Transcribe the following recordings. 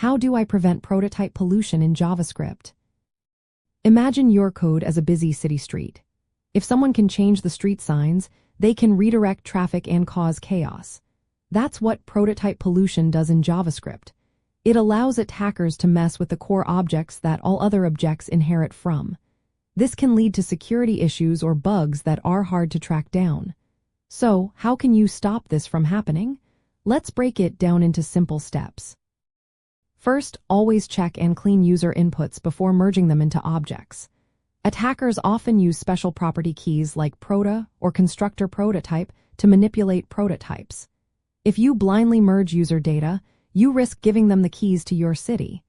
How do I prevent prototype pollution in JavaScript? Imagine your code as a busy city street. If someone can change the street signs, they can redirect traffic and cause chaos. That's what prototype pollution does in JavaScript. It allows attackers to mess with the core objects that all other objects inherit from. This can lead to security issues or bugs that are hard to track down. So, how can you stop this from happening? Let's break it down into simple steps. First, always check and clean user inputs before merging them into objects. Attackers often use special property keys like proto or constructor prototype to manipulate prototypes. If you blindly merge user data, you risk giving them the keys to your city.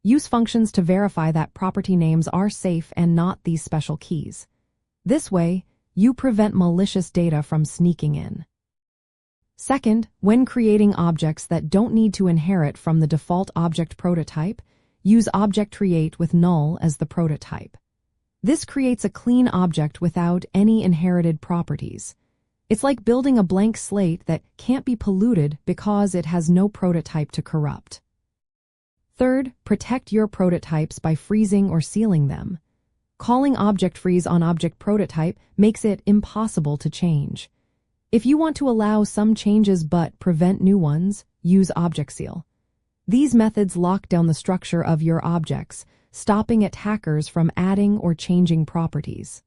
Use functions to verify that property names are safe and not these special keys. This way, you prevent malicious data from sneaking in. Second, when creating objects that don't need to inherit from the default object prototype, use object create with null as the prototype. This creates a clean object without any inherited properties. It's like building a blank slate that can't be polluted because it has no prototype to corrupt. Third, protect your prototypes by freezing or sealing them. Calling object freeze on object prototype makes it impossible to change. If you want to allow some changes but prevent new ones, use object seal. These methods lock down the structure of your objects, stopping attackers from adding or changing properties.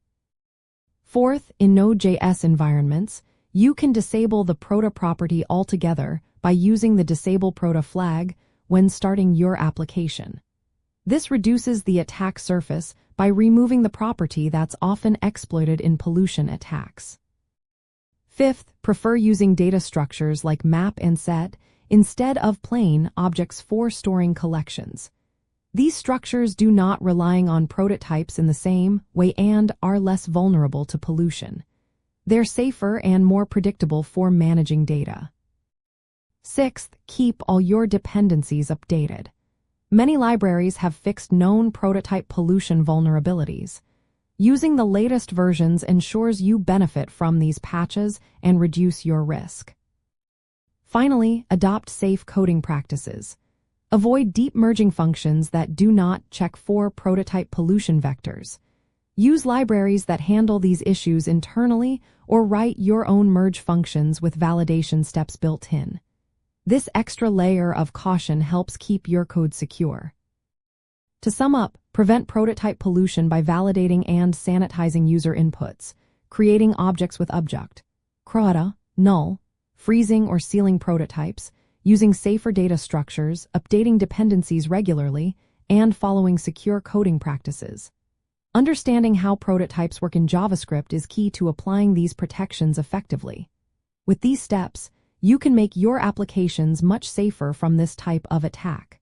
Fourth, in Node.js environments, you can disable the proto property altogether by using the disable proto flag when starting your application. This reduces the attack surface by removing the property that's often exploited in pollution attacks. Fifth, prefer using data structures like map and set instead of plain objects for storing collections. These structures do not rely on prototypes in the same way and are less vulnerable to pollution. They're safer and more predictable for managing data. Sixth, keep all your dependencies updated. Many libraries have fixed known prototype pollution vulnerabilities. Using the latest versions ensures you benefit from these patches and reduce your risk. Finally, adopt safe coding practices. Avoid deep merging functions that do not check for prototype pollution vectors. Use libraries that handle these issues internally or write your own merge functions with validation steps built in. This extra layer of caution helps keep your code secure. To sum up, prevent prototype pollution by validating and sanitizing user inputs, creating objects with object, CRUD, null, freezing or sealing prototypes, using safer data structures, updating dependencies regularly, and following secure coding practices. Understanding how prototypes work in JavaScript is key to applying these protections effectively. With these steps, you can make your applications much safer from this type of attack.